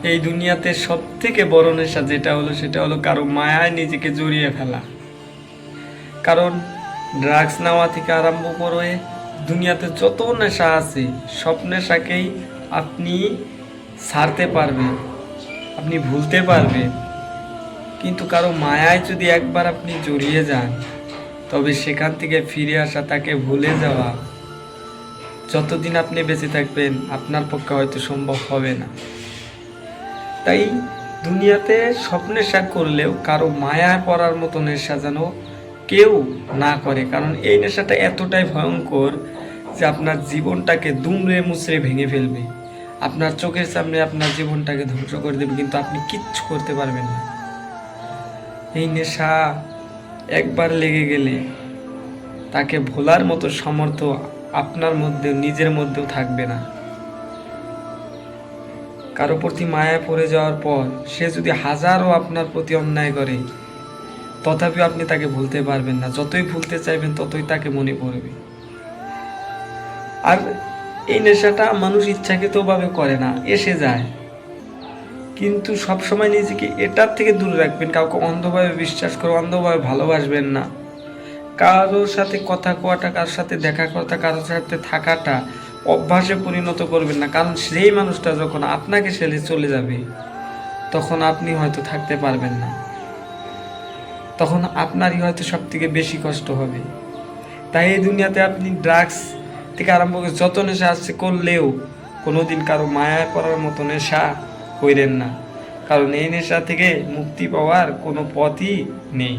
এই দুনিয়াতে সব থেকে বড় নেশা যেটা হলো সেটা হলো কারো মায়ায় নিজেকে জড়িয়ে ফেলা। কারণ ড্রাগস নেওয়া থেকে আরম্ভ করে দুনিয়াতে যত নেশা আছে সব নেশাকেই আপনি ছাড়তে পারবেন, আপনি ভুলতে পারবেন। কিন্তু কারো মায়ায় যদি একবার আপনি জড়িয়ে যান, তবে সেখান থেকে ফিরে আসা, তাকে ভুলে যাওয়া, যতদিন আপনি বেঁচে থাকবেন আপনার পক্ষে হয়তো সম্ভব হবে না। তাই দুনিয়াতে সব নেশা করলেও কারো মায়ায় পড়ার মতো নেশা যেন কেউ না করে। কারণ এই নেশাটা এতটাই ভয়ঙ্কর যে আপনার জীবনটাকে দুমড়ে মুচড়ে ভেঙে ফেলবে, আপনার চোখের সামনে আপনার জীবনটাকে ধ্বংস করে দেবে, কিন্তু আপনি কিচ্ছু করতে পারবেন না। এই নেশা একবার লেগে গেলে তাকে ভোলার মতো সামর্থ্য আপনার মধ্যে, নিজের মধ্যেও থাকবে না। কারো প্রতি মায়ায় পড়ে যাওয়ার পর সে যদি হাজারও আপনার প্রতি অন্যায় করে, তথাপিও আপনি তাকে ভুলতে পারবেন না। যতই ভুলতে চাইবেন ততই তাকে মনে পড়বে। আর এই নেশাটা মানুষ ইচ্ছাকৃতভাবে করে না, এসে যায়। কিন্তু সবসময় নিজেকে এটার থেকে দূরে রাখবেন। কাউকে অন্ধভাবে বিশ্বাস করে অন্ধভাবে ভালোবাসবেন না। কারোর সাথে কথা কোয়াটা, কারোর সাথে দেখা কথা, কারোর সাথে থাকাটা অভ্যাসে পরিণত করবেন না। কারণ সেই মানুষটা যখন আপনাকে ছেড়ে চলে যাবে, তখন আপনি হয়তো থাকতে পারবেন না, তখন আপনারই হয়তো সব থেকে বেশি কষ্ট হবে। তাই এই দুনিয়াতে আপনি ড্রাগস থেকে আরম্ভ করে যত নেশা আসছে করলেও কোনোদিন কারো মায়ায় পড়ার মতো নেশা কইরেন না। কারণ এই নেশা থেকে মুক্তি পাওয়ার কোনো পথই নেই।